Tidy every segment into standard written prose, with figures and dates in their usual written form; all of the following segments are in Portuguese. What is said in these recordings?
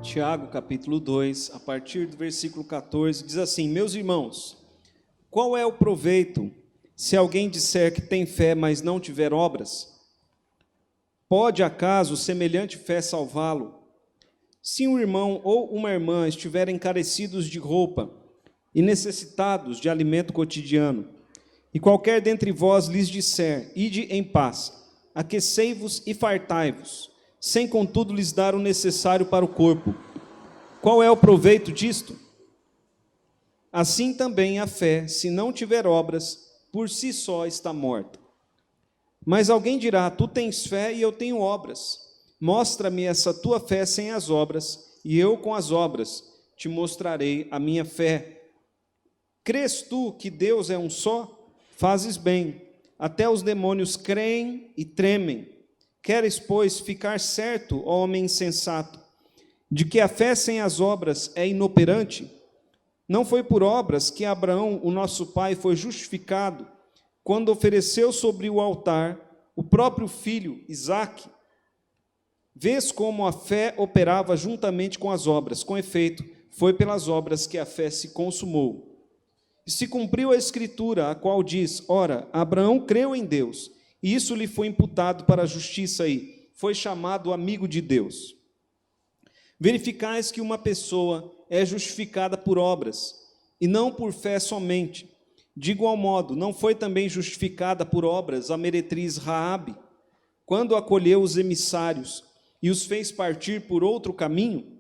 Tiago, capítulo 2, a partir do versículo 14, diz assim: Meus irmãos, qual é o proveito se alguém disser que tem fé, mas não tiver obras? Pode, acaso, semelhante fé salvá-lo? Se um irmão ou uma irmã estiverem carecidos de roupa e necessitados de alimento cotidiano, e qualquer dentre vós lhes disser: Ide em paz, aquecei-vos e fartai-vos, sem contudo lhes dar o necessário para o corpo, qual é o proveito disto? Assim também a fé, se não tiver obras, por si só está morta. Mas alguém dirá: Tu tens fé e eu tenho obras. Mostra-me essa tua fé sem as obras, e eu com as obras te mostrarei a minha fé. Crês tu que Deus é um só? Fazes bem. Até os demônios creem e tremem. Queres, pois, ficar certo, ó homem insensato, de que a fé sem as obras é inoperante? Não foi por obras que Abraão, o nosso pai, foi justificado, quando ofereceu sobre o altar o próprio filho, Isaque. Vês como a fé operava juntamente com as obras. Com efeito, foi pelas obras que a fé se consumou. E se cumpriu a Escritura, a qual diz: Ora, Abraão creu em Deus, e isso lhe foi imputado para a justiça, e foi chamado amigo de Deus. Verificais que uma pessoa é justificada por obras, e não por fé somente. De igual modo, não foi também justificada por obras a meretriz Raabe, quando acolheu os emissários e os fez partir por outro caminho?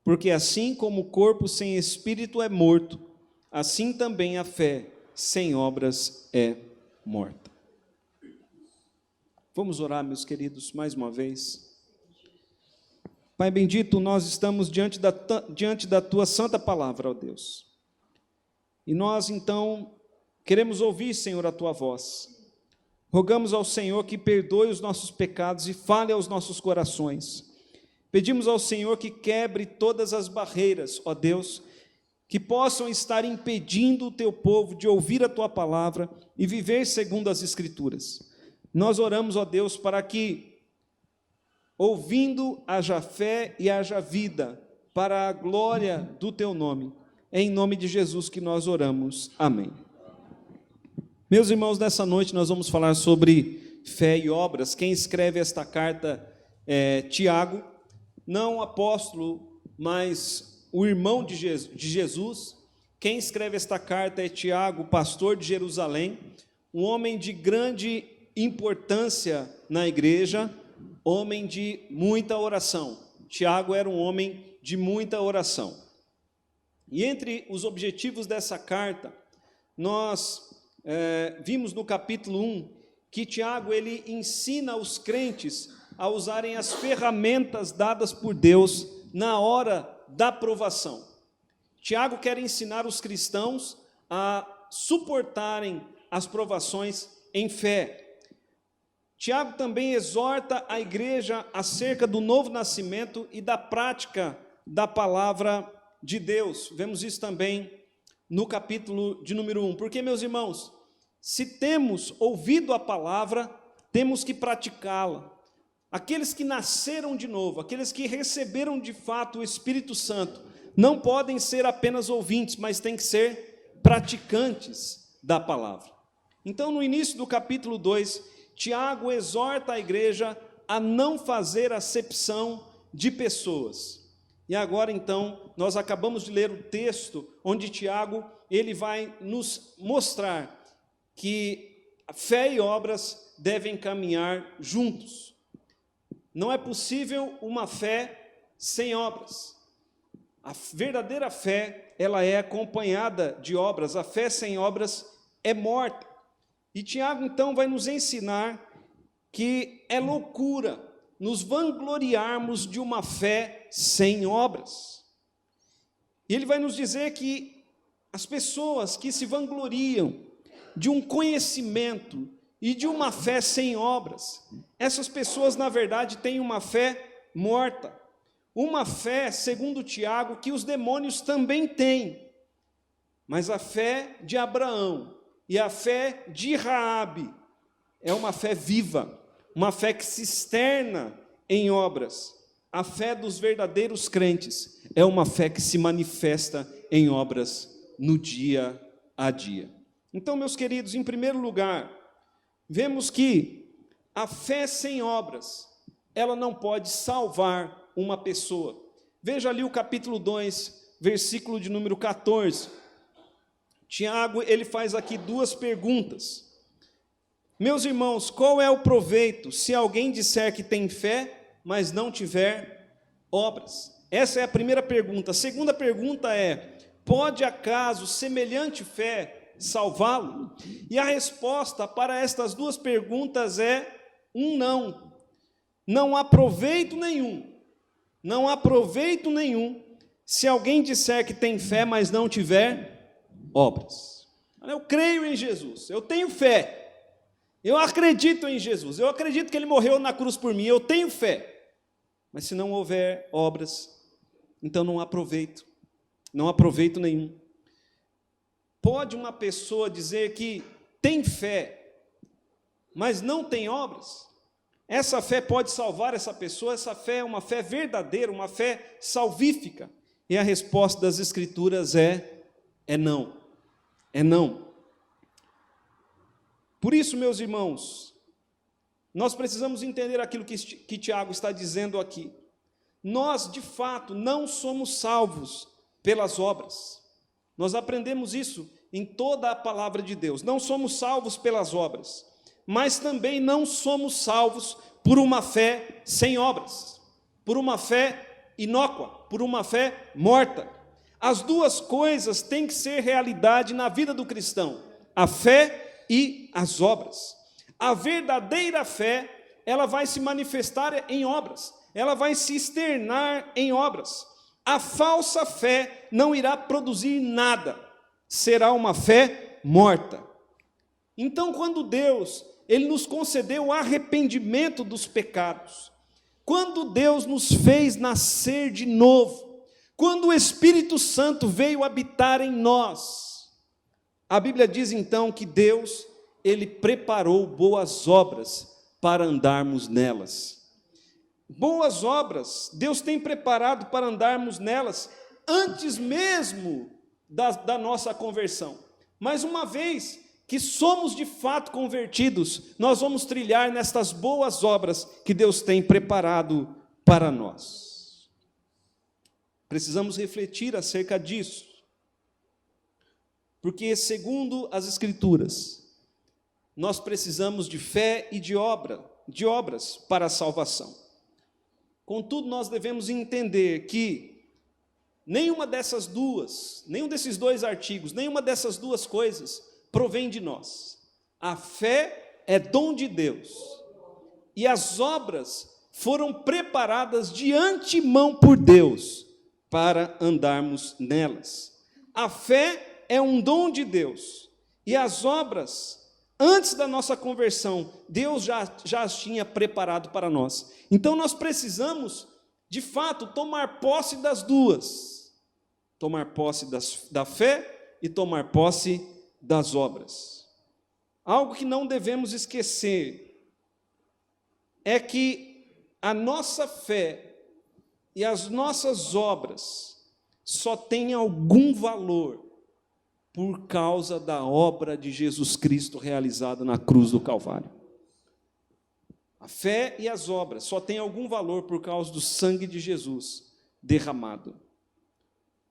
Porque assim como o corpo sem espírito é morto, assim também a fé sem obras é morta. Vamos orar, meus queridos, mais uma vez. Pai bendito, nós estamos diante da Tua santa palavra, ó Deus. E nós, então, queremos ouvir, Senhor, a Tua voz. Rogamos ao Senhor que perdoe os nossos pecados e fale aos nossos corações. Pedimos ao Senhor que quebre todas as barreiras, ó Deus, que possam estar impedindo o Teu povo de ouvir a Tua palavra e viver segundo as Escrituras. Nós oramos, ó Deus, para que, ouvindo, haja fé e haja vida, para a glória do Teu nome. É em nome de Jesus que nós oramos. Amém. Meus irmãos, nessa noite nós vamos falar sobre fé e obras. Quem escreve esta carta é Tiago, não apóstolo, mas o irmão de Jesus. Quem escreve esta carta é Tiago, pastor de Jerusalém, um homem de grande importância na igreja, homem de muita oração. Tiago era um homem de muita oração. E entre os objetivos dessa carta, nós vimos no capítulo 1 que Tiago ele ensina os crentes a usarem as ferramentas dadas por Deus na hora da provação. Tiago quer ensinar os cristãos a suportarem as provações em fé. Tiago também exorta a igreja acerca do novo nascimento e da prática da palavra de Deus. Vemos isso também no capítulo de número 1. Porque, meus irmãos, se temos ouvido a palavra, temos que praticá-la. Aqueles que nasceram de novo, aqueles que receberam de fato o Espírito Santo, não podem ser apenas ouvintes, mas têm que ser praticantes da palavra. Então, no início do capítulo 2, Tiago exorta a igreja a não fazer acepção de pessoas. E agora, então, nós acabamos de ler o texto onde Tiago ele vai nos mostrar que a fé e obras devem caminhar juntos. Não é possível uma fé sem obras. A verdadeira fé, ela é acompanhada de obras. A fé sem obras é morta. E Tiago, então, vai nos ensinar que é loucura nos vangloriarmos de uma fé sem obras. E ele vai nos dizer que as pessoas que se vangloriam de um conhecimento e de uma fé sem obras, essas pessoas, na verdade, têm uma fé morta. Uma fé, segundo Tiago, que os demônios também têm. Mas a fé de Abraão e a fé de Raabe é uma fé viva, uma fé que se externa em obras. a fé dos verdadeiros crentes é uma fé que se manifesta em obras no dia a dia. Então, meus queridos, em primeiro lugar, vemos que a fé sem obras, ela não pode salvar uma pessoa. Veja ali o capítulo 2, versículo de número 14. Tiago, ele faz aqui duas perguntas. Meus irmãos, qual é o proveito se alguém disser que tem fé, mas não tiver obras? Essa é a primeira pergunta. A segunda pergunta é: pode acaso semelhante fé salvá-lo? E a resposta para estas duas perguntas é um não. Não há proveito nenhum. Não há proveito nenhum se alguém disser que tem fé, mas não tiver obras. Eu creio em Jesus, eu tenho fé. Eu acredito em Jesus, eu acredito que Ele morreu na cruz por mim, eu tenho fé. Mas se não houver obras, então não há proveito, não há proveito nenhum. Pode uma pessoa dizer que tem fé, mas não tem obras? Essa fé pode salvar essa pessoa? Essa fé é uma fé verdadeira, uma fé salvífica? E a resposta das Escrituras é não, é não. Por isso, meus irmãos, nós precisamos entender aquilo que Tiago está dizendo aqui. Nós, de fato, não somos salvos pelas obras. Nós aprendemos isso em toda a palavra de Deus. Não somos salvos pelas obras, mas também não somos salvos por uma fé sem obras, por uma fé inócua, por uma fé morta. As duas coisas têm que ser realidade na vida do cristão, a fé e as obras. A verdadeira fé, ela vai se manifestar em obras, ela vai se externar em obras. A falsa fé não irá produzir nada, será uma fé morta. Então, quando Deus, Ele nos concedeu o arrependimento dos pecados, quando Deus nos fez nascer de novo, quando o Espírito Santo veio habitar em nós, a Bíblia diz então que Deus, Ele preparou boas obras para andarmos nelas. Boas obras, Deus tem preparado para andarmos nelas antes mesmo da nossa conversão. Mas uma vez que somos de fato convertidos, nós vamos trilhar nestas boas obras que Deus tem preparado para nós. Precisamos refletir acerca disso. Porque, segundo as Escrituras, nós precisamos de fé e de obras para a salvação. Contudo, nós devemos entender que nenhum desses dois artigos, nenhuma dessas duas coisas provém de nós. A fé é dom de Deus, e as obras foram preparadas de antemão por Deus para andarmos nelas. A fé é um dom de Deus, e as obras, antes da nossa conversão, Deus já as tinha preparado para nós. Então nós precisamos, de fato, tomar posse das duas, tomar posse da fé e tomar posse das obras. Algo que não devemos esquecer é que a nossa fé e as nossas obras só têm algum valor por causa da obra de Jesus Cristo realizada na cruz do Calvário. A fé e as obras só têm algum valor por causa do sangue de Jesus derramado.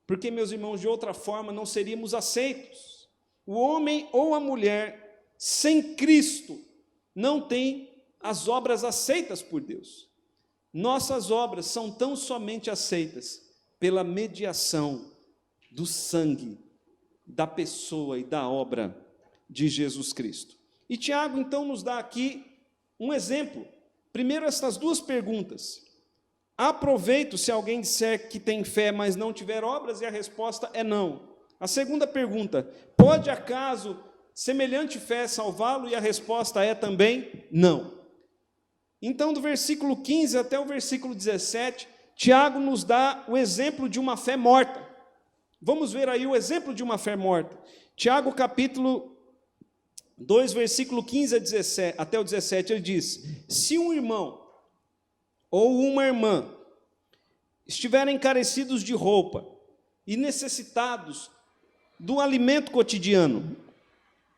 Porque, meus irmãos, de outra forma não seríamos aceitos. O homem ou a mulher sem Cristo não tem as obras aceitas por Deus. Nossas obras são tão somente aceitas pela mediação do sangue da pessoa e da obra de Jesus Cristo. E Tiago, então, nos dá aqui um exemplo. Primeiro, estas duas perguntas. Há proveito se alguém disser que tem fé, mas não tiver obras? E a resposta é não. A segunda pergunta, pode acaso semelhante fé salvá-lo? E a resposta é também não. Então, do versículo 15 até o versículo 17, Tiago nos dá o exemplo de uma fé morta. Vamos ver aí o exemplo de uma fé morta. Tiago, capítulo 2, versículo 15 até o 17, ele diz: se um irmão ou uma irmã estiverem carecidos de roupa e necessitados do alimento cotidiano,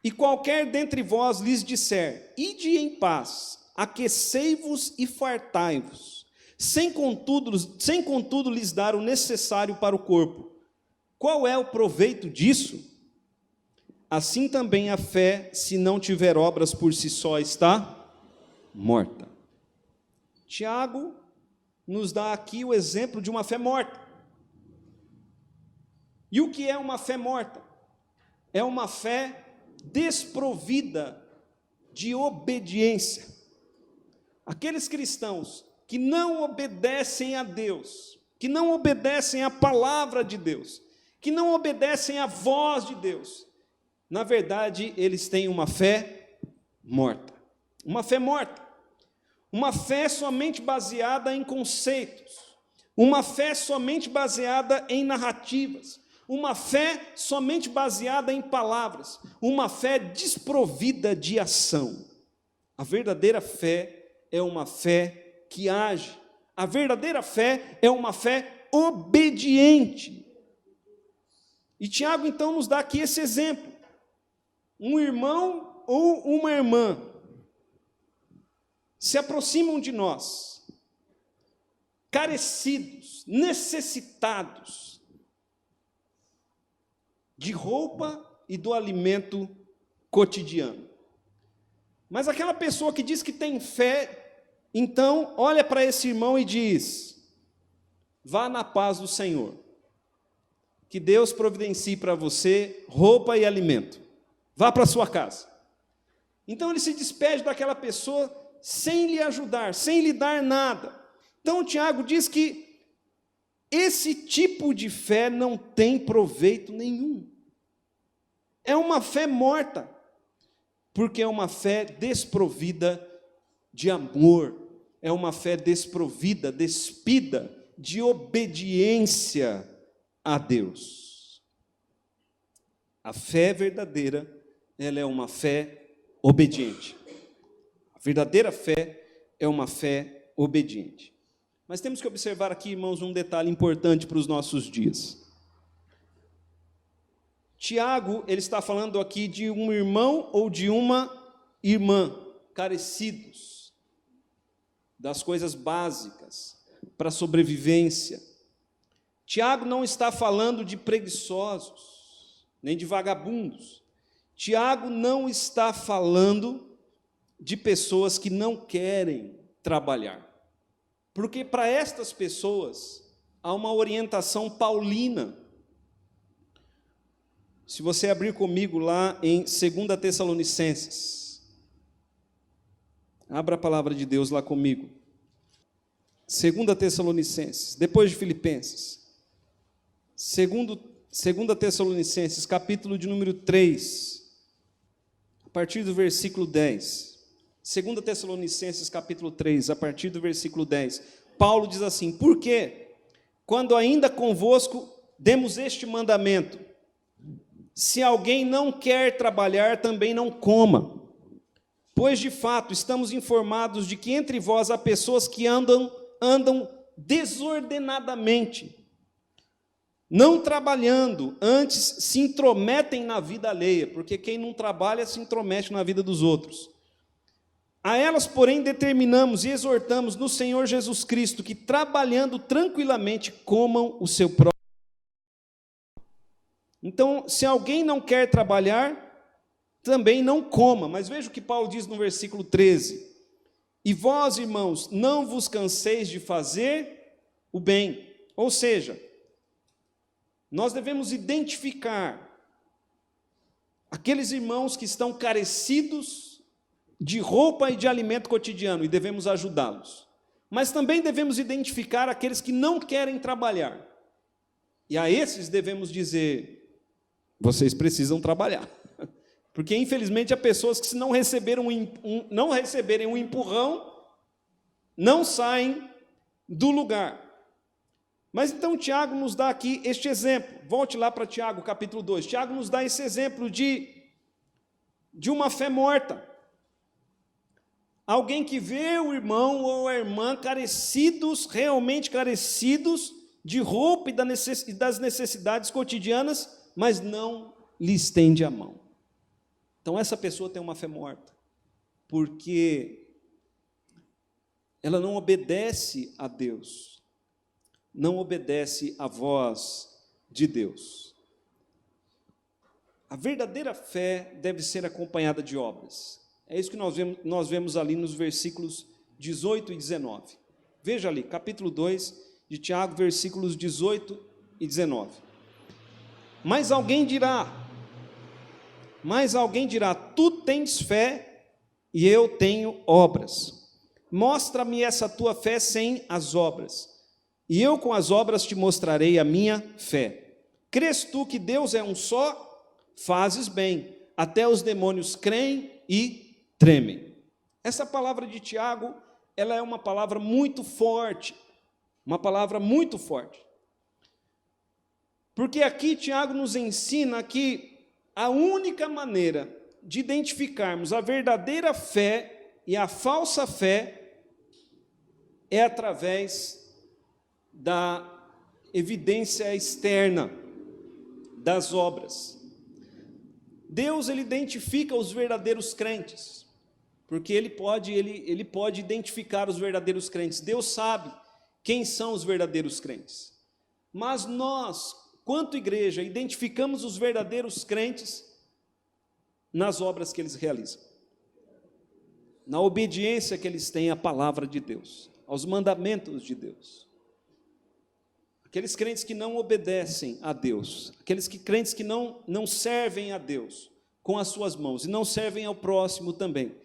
e qualquer dentre vós lhes disser: ide em paz, aquecei-vos e fartai-vos, sem contudo lhes dar o necessário para o corpo, qual é o proveito disso? Assim também a fé, se não tiver obras por si só, está morta. Tiago nos dá aqui o exemplo de uma fé morta. E o que é uma fé morta? É uma fé desprovida de obediência. Aqueles cristãos que não obedecem a Deus, que não obedecem à palavra de Deus, que não obedecem à voz de Deus, na verdade, eles têm uma fé morta. Uma fé morta. Uma fé somente baseada em conceitos. Uma fé somente baseada em narrativas. Uma fé somente baseada em palavras. Uma fé desprovida de ação. A verdadeira fé é uma fé que age. A verdadeira fé é uma fé obediente. E Tiago, então, nos dá aqui esse exemplo. Um irmão ou uma irmã se aproximam de nós, carecidos, necessitados de roupa e do alimento cotidiano. Mas aquela pessoa que diz que tem fé, então olha para esse irmão e diz: vá na paz do Senhor, que Deus providencie para você roupa e alimento. Vá para a sua casa. Então ele se despede daquela pessoa sem lhe ajudar, sem lhe dar nada. Então o Tiago diz que esse tipo de fé não tem proveito nenhum. É uma fé morta, porque é uma fé desprovida de amor, é uma fé desprovida, despida de obediência a Deus. A fé verdadeira, ela é uma fé obediente. A verdadeira fé é uma fé obediente. Mas temos que observar aqui, irmãos, um detalhe importante para os nossos dias. Tiago, ele está falando aqui de um irmão ou de uma irmã, carecidos das coisas básicas para a sobrevivência. Tiago não está falando de preguiçosos, nem de vagabundos. Tiago não está falando de pessoas que não querem trabalhar. Porque para estas pessoas há uma orientação paulina. Se você abrir comigo lá em 2 Tessalonicenses, abra a palavra de Deus lá comigo. 2 Tessalonicenses, depois de Filipenses. 2 Tessalonicenses, capítulo de número 3, a partir do versículo 10. 2 Tessalonicenses, capítulo 3, a partir do versículo 10. Paulo diz assim: porque, quando ainda convosco demos este mandamento, se alguém não quer trabalhar, também não coma. Pois, de fato, estamos informados de que entre vós há pessoas que andam desordenadamente, não trabalhando, antes se intrometem na vida alheia, porque quem não trabalha se intromete na vida dos outros. A elas, porém, determinamos e exortamos no Senhor Jesus Cristo que, trabalhando tranquilamente, comam o seu próprio. Então, se alguém não quer trabalhar, também não coma. Mas veja o que Paulo diz no versículo 13. E vós, irmãos, não vos canseis de fazer o bem. Ou seja, nós devemos identificar aqueles irmãos que estão carecidos de roupa e de alimento cotidiano e devemos ajudá-los. Mas também devemos identificar aqueles que não querem trabalhar. E a esses devemos dizer: vocês precisam trabalhar. Porque, infelizmente, há pessoas que, se não receberem um empurrão, não saem do lugar. Mas então Tiago nos dá aqui este exemplo. Volte lá para Tiago, capítulo 2. Tiago nos dá esse exemplo de uma fé morta. Alguém que vê o irmão ou a irmã carecidos, realmente carecidos, de roupa e das necessidades cotidianas, mas não lhe estende a mão. Então, essa pessoa tem uma fé morta, porque ela não obedece a Deus, não obedece à voz de Deus. A verdadeira fé deve ser acompanhada de obras. É isso que nós vemos ali nos versículos 18 e 19. Veja ali, capítulo 2 de Tiago, versículos 18 e 19. Mas alguém dirá, tu tens fé e eu tenho obras. Mostra-me essa tua fé sem as obras, e eu com as obras te mostrarei a minha fé. Crês tu que Deus é um só? Fazes bem, até os demônios creem e tremem. Essa palavra de Tiago, ela é uma palavra muito forte, porque aqui Tiago nos ensina que a única maneira de identificarmos a verdadeira fé e a falsa fé é através da evidência externa das obras. Deus, ele identifica os verdadeiros crentes, porque ele pode identificar os verdadeiros crentes. Deus sabe quem são os verdadeiros crentes. Mas nós, quanto igreja, identificamos os verdadeiros crentes nas obras que eles realizam, na obediência que eles têm à palavra de Deus, aos mandamentos de Deus. Aqueles crentes que não obedecem a Deus, crentes que não servem a Deus com as suas mãos e não servem ao próximo também,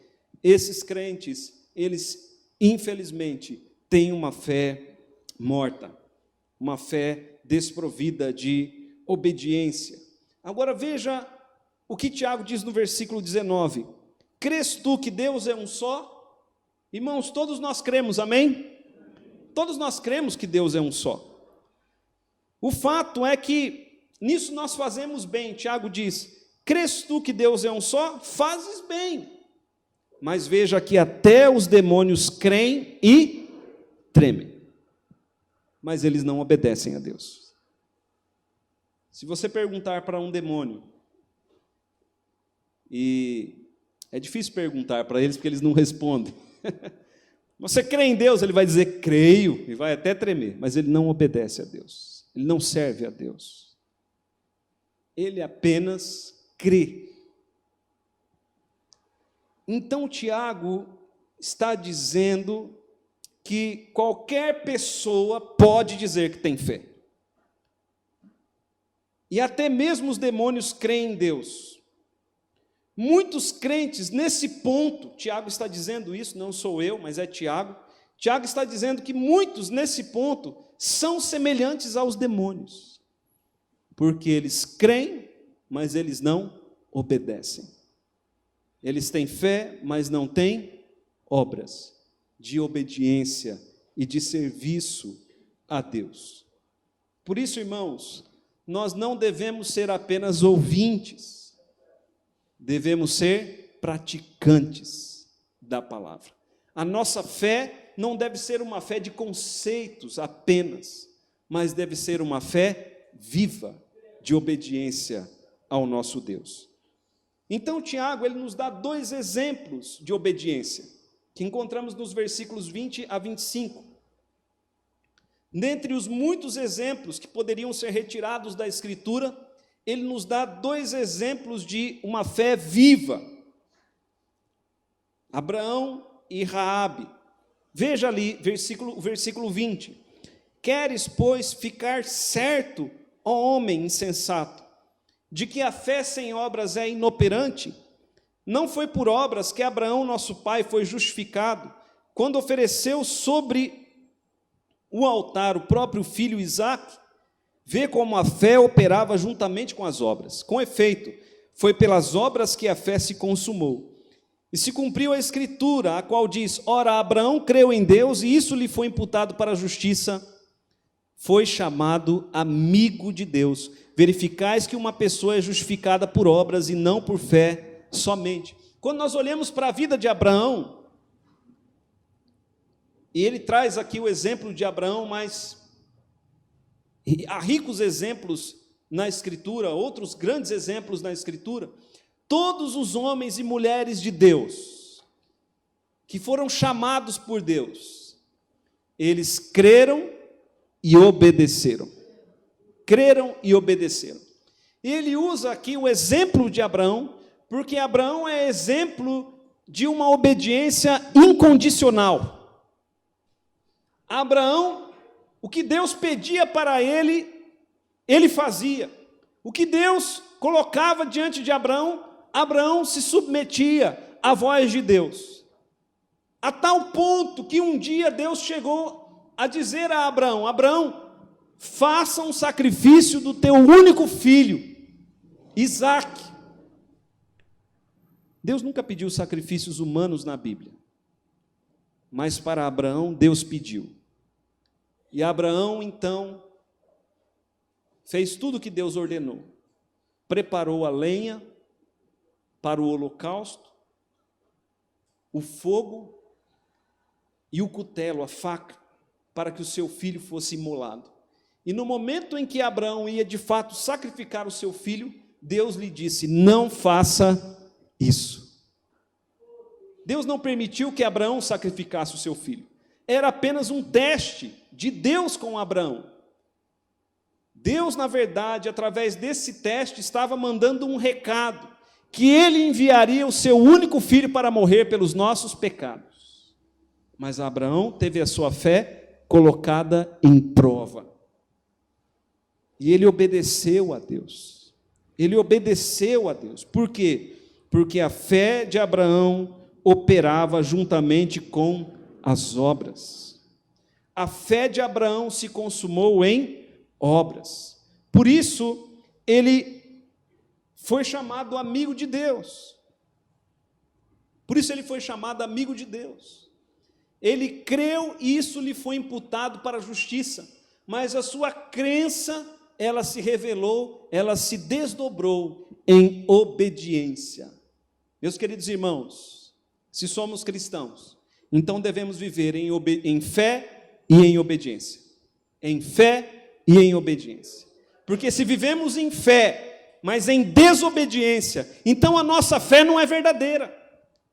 esses crentes, eles infelizmente têm uma fé morta, uma fé desprovida de obediência. Agora veja o que Tiago diz no versículo 19: crês tu que Deus é um só? Irmãos, todos nós cremos, amém? Todos nós cremos que Deus é um só. O fato é que nisso nós fazemos bem. Tiago diz: crês tu que Deus é um só? Fazes bem. Mas veja que até os demônios creem e tremem, mas eles não obedecem a Deus. Se você perguntar para um demônio, e é difícil perguntar para eles porque eles não respondem, você crê em Deus? Ele vai dizer creio, e vai até tremer, mas ele não obedece a Deus, ele não serve a Deus, ele apenas crê. Então Tiago está dizendo que qualquer pessoa pode dizer que tem fé. E até mesmo os demônios creem em Deus. Muitos crentes, nesse ponto, Tiago está dizendo isso, não sou eu, mas é Tiago. Tiago está dizendo que muitos, nesse ponto, são semelhantes aos demônios. Porque eles creem, mas eles não obedecem. Eles têm fé, mas não têm obras de obediência e de serviço a Deus. Por isso, irmãos, nós não devemos ser apenas ouvintes, devemos ser praticantes da palavra. A nossa fé não deve ser uma fé de conceitos apenas, mas deve ser uma fé viva de obediência ao nosso Deus. Então, Tiago, ele nos dá dois exemplos de obediência, que encontramos nos versículos 20 a 25. Dentre os muitos exemplos que poderiam ser retirados da Escritura, ele nos dá dois exemplos de uma fé viva. Abraão e Raabe. Veja ali, versículo 20. Queres, pois, ficar certo, ó homem insensato, de que a fé sem obras é inoperante? Não foi por obras que Abraão, nosso pai, foi justificado, quando ofereceu sobre o altar o próprio filho Isaque? Vê como a fé operava juntamente com as obras. Com efeito, foi pelas obras que a fé se consumou. E se cumpriu a Escritura, a qual diz: ora, Abraão creu em Deus, e isso lhe foi imputado para a justiça, foi chamado amigo de Deus. Verificais que uma pessoa é justificada por obras e não por fé somente. Quando nós olhamos para a vida de Abraão, e ele traz aqui o exemplo de Abraão, mas E há ricos exemplos na Escritura, outros grandes exemplos na Escritura. Todos os homens e mulheres de Deus, que foram chamados por Deus, eles creram e obedeceram. Creram e obedeceram. E ele usa aqui o exemplo de Abraão, porque Abraão é exemplo de uma obediência incondicional. Abraão, o que Deus pedia para ele, ele fazia. O que Deus colocava diante de Abraão, Abraão se submetia à voz de Deus. A tal ponto que um dia Deus chegou a dizer a Abraão: Abraão, faça um sacrifício do teu único filho, Isaque. Deus nunca pediu sacrifícios humanos na Bíblia, mas para Abraão Deus pediu. E Abraão então fez tudo o que Deus ordenou. Preparou a lenha para o holocausto, o fogo e o cutelo, a faca, para que o seu filho fosse imolado. E no momento em que Abraão ia de fato sacrificar o seu filho, Deus lhe disse: não faça isso. Deus não permitiu que Abraão sacrificasse o seu filho. Era apenas um teste de Deus com Abraão. Deus, na verdade, através desse teste, estava mandando um recado, que ele enviaria o seu único filho para morrer pelos nossos pecados. Mas Abraão teve a sua fé colocada em prova. E ele obedeceu a Deus. Ele obedeceu a Deus. Por quê? Porque a fé de Abraão operava juntamente com as obras. A fé de Abraão se consumou em obras. Por isso, ele foi chamado amigo de Deus. Por isso ele foi chamado amigo de Deus. Ele creu e isso lhe foi imputado para a justiça. Mas a sua crença, ela se revelou, ela se desdobrou em obediência. Meus queridos irmãos, se somos cristãos, então devemos viver em fé e em obediência. Em fé e em obediência. Porque se vivemos em fé, mas em desobediência, então a nossa fé não é verdadeira.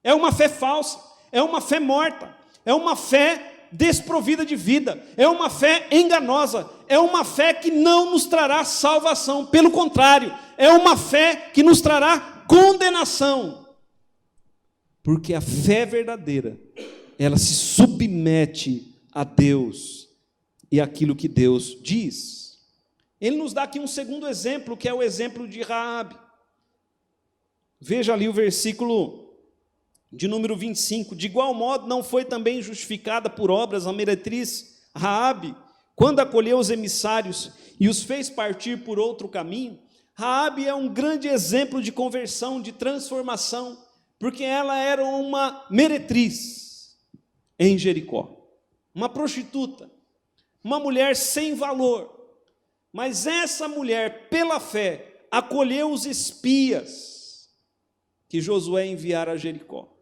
É uma fé falsa, é uma fé morta, é uma fé desprovida de vida, é uma fé enganosa, é uma fé que não nos trará salvação, pelo contrário, é uma fé que nos trará condenação. Porque a fé verdadeira, ela se submete a Deus e aquilo que Deus diz. Ele nos dá aqui um segundo exemplo, que é o exemplo de Raabe. Veja ali o versículo de número 25. De igual modo, não foi também justificada por obras a meretriz Raabe, quando acolheu os emissários e os fez partir por outro caminho? Raabe é um grande exemplo de conversão, de transformação, porque ela era uma meretriz em Jericó, uma prostituta, uma mulher sem valor. Mas essa mulher, pela fé, acolheu os espias que Josué enviara a Jericó.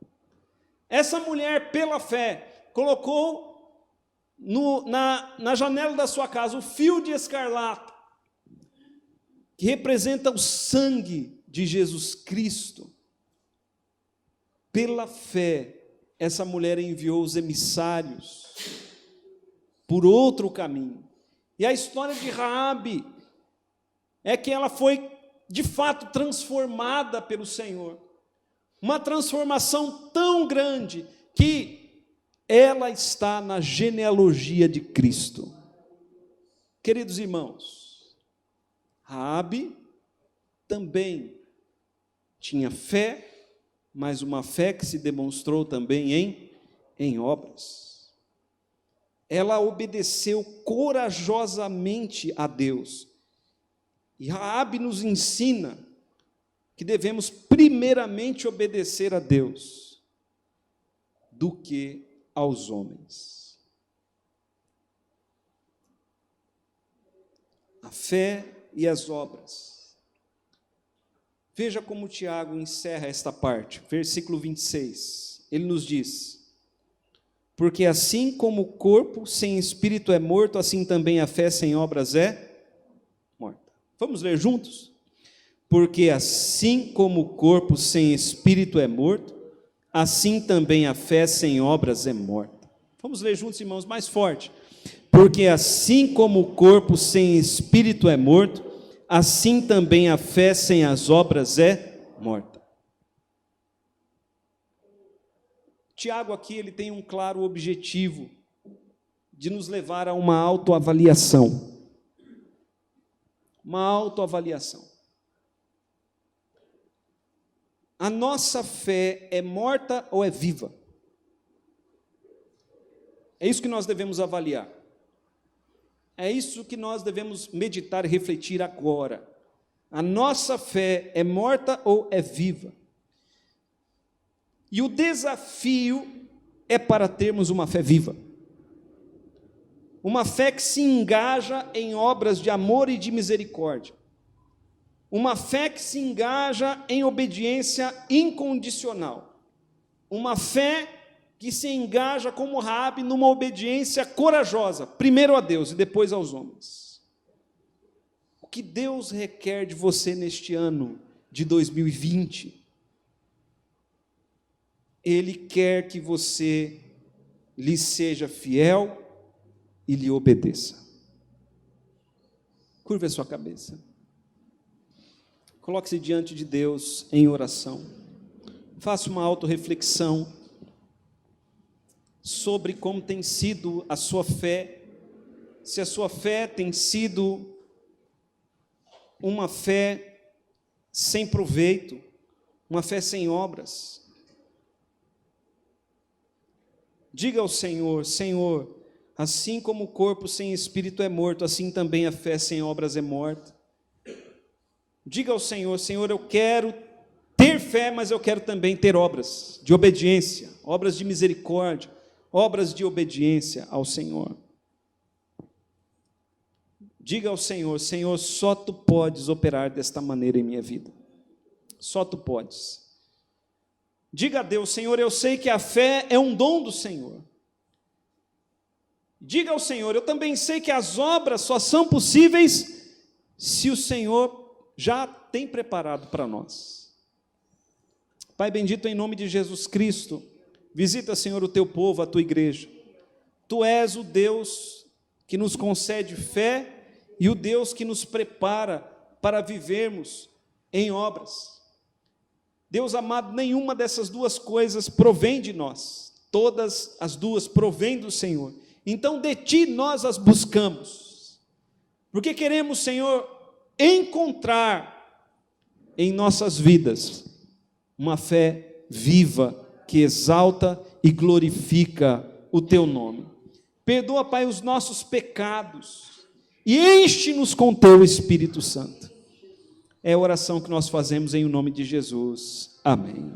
Essa mulher, pela fé, colocou na janela da sua casa o fio de escarlata, que representa o sangue de Jesus Cristo. Pela fé, essa mulher enviou os emissários por outro caminho. E a história de Raabe é que ela foi, de fato, transformada pelo Senhor. Uma transformação tão grande que ela está na genealogia de Cristo. Queridos irmãos, Raabe também tinha fé, mas uma fé que se demonstrou também em obras. Ela obedeceu corajosamente a Deus. E Raabe nos ensina que devemos primeiramente obedecer a Deus do que aos homens. A fé e as obras. Veja como Tiago encerra esta parte, versículo 26. Ele nos diz: porque assim como o corpo sem espírito é morto, assim também a fé sem obras é Vamos ler juntos? Porque assim como o corpo sem espírito é morto, assim também a fé sem obras é morta. Vamos ler juntos, irmãos, mais forte. Porque assim como o corpo sem espírito é morto, assim também a fé sem as obras é morta. Tiago aqui, ele tem um claro objetivo de nos levar a uma autoavaliação. Uma autoavaliação. A nossa fé é morta ou é viva? É isso que nós devemos avaliar. É isso que nós devemos meditar e refletir agora. A nossa fé é morta ou é viva? E o desafio é para termos uma fé viva. Uma fé que se engaja em obras de amor e de misericórdia. Uma fé que se engaja em obediência incondicional. Uma fé que se engaja como Raabe numa obediência corajosa, primeiro a Deus e depois aos homens. O que Deus requer de você neste ano de 2020? Ele quer que você lhe seja fiel e lhe obedeça. Curva a sua cabeça. Coloque-se diante de Deus em oração. Faça uma autorreflexão sobre como tem sido a sua fé, se a sua fé tem sido uma fé sem proveito, uma fé sem obras. Diga ao Senhor: Senhor, assim como o corpo sem espírito é morto, assim também a fé sem obras é morta. Diga ao Senhor: Senhor, eu quero ter fé, mas eu quero também ter obras de obediência, obras de misericórdia, obras de obediência ao Senhor. Diga ao Senhor: Senhor, só Tu podes operar desta maneira em minha vida. Só Tu podes. Diga a Deus: Senhor, eu sei que a fé é um dom do Senhor. Diga ao Senhor: eu também sei que as obras só são possíveis se o Senhor já tem preparado para nós. Pai bendito, em nome de Jesus Cristo, visita, Senhor, o Teu povo, a Tua igreja. Tu és o Deus que nos concede fé e o Deus que nos prepara para vivermos em obras. Deus amado, nenhuma dessas duas coisas provém de nós, todas as duas provêm do Senhor. Então de Ti nós as buscamos, porque queremos, Senhor, encontrar em nossas vidas uma fé viva, que exalta e glorifica o Teu nome. Perdoa, Pai, os nossos pecados e enche-nos com Teu Espírito Santo. É a oração que nós fazemos em nome de Jesus. Amém.